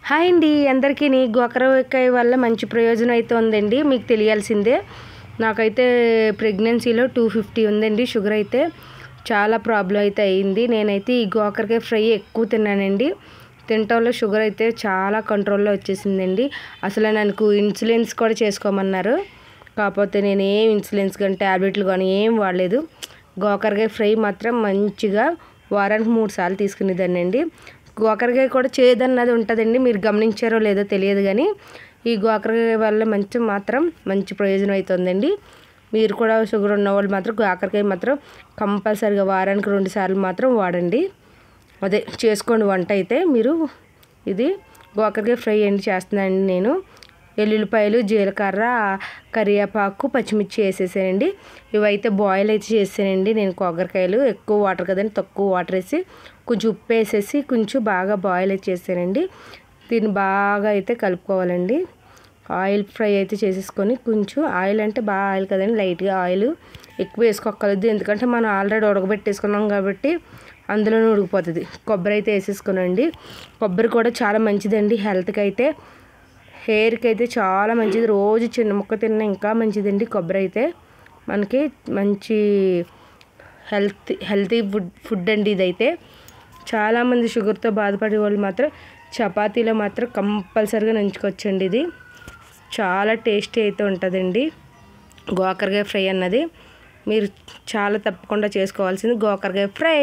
Hi అండి అందరికీ గోకరకాయ వల్ల మంచి ప్రయోజనం అయితే ఉందండి. మీకు తెలియాల్సిందే. నాకైతే ప్రెగ్నెన్సీలో 250 ఉందండి షుగర్. అయితే చాలా ప్రాబ్లం అయితే అయింది. నేనైతే ఈ గోకరకాయ ఫ్రై ఎక్కువ తిన్నానండి. తినటంలో షుగర్ అయితే చాలా కంట్రోల్లో వచ్చేసిందండి. అసలు నాకు ఇన్సులిన్స్ కూడా చేసుకోమన్నారు. కాకపోతే నేను ఏం ఇన్సులిన్స్ కానీ ట్యాబ్లెట్లు కానీ ఏం వాడలేదు. గోకరకాయ ఫ్రై మాత్రం మంచిగా వారానికి 3 సార్లు తీసుకునేదాన్ని అండి. గోకరకాయ కూడా చేదన్నది ఉంటుందండి. మీరు గమనించారో లేదో తెలియదు కానీ ఈ గోకరకాయ వల్ల మంచి ప్రయోజనం అవుతుందండి. మీరు కూడా షుగర్ ఉన్న వాళ్ళు మాత్రం గోకరకాయ మాత్రం కంపల్సరీగా వారానికి 2 సార్లు మాత్రం వాడండి. అదే చేసుకోండి వంట అయితే. మీరు ఇది గోకరకాయ ఫ్రై అండి చేస్తున్నానండి నేను. వెల్లుల్లిపాయలు, జీలకర్ర, కరివేపాకు, పచ్చిమిర్చి వేసేసానండి. ఇవైతే బాయిల్ అయితే చేసానండి నేను. గోకరకాయలు ఎక్కువ వాటర్ కదండి, తక్కువ వాటర్ వేసి కొంచెం ఉప్పు వేసేసి కొంచెం బాగా బాయిల్ అయితే చేసానండి. దీన్ని బాగా అయితే కలుపుకోవాలండి. ఆయిల్ ఫ్రై అయితే చేసేసుకొని, కొంచెం ఆయిల్ అంటే బాగా ఆయిల్ కదండి, లైట్గా ఆయిల్ ఎక్కువ వేసుకోగలదు. ఎందుకంటే మనం ఆల్రెడీ ఉడకబెట్టేసుకున్నాం కాబట్టి అందులోనే ఉడికిపోతుంది. కొబ్బరి అయితే వేసేసుకోనండి. కొబ్బరి కూడా చాలా మంచిదండి హెల్త్కి అయితే. హెయిర్కి అయితే చాలా మంచిది. రోజు చిన్న ముక్క తిన్నా ఇంకా మంచిదండి కొబ్బరి అయితే. మనకి మంచి హెల్తీ ఫుడ్ అండి ఇదైతే. చాలామంది షుగర్తో బాధపడే వాళ్ళు మాత్రం చపాతీలో మాత్రం కంపల్సరీగా నంచుకోవచ్చండి. ఇది చాలా టేస్టీ అయితే ఉంటుందండి గోకరకాయ ఫ్రై అన్నది. మీరు చాలా తప్పకుండా చేసుకోవాల్సింది గోకరకాయ ఫ్రై.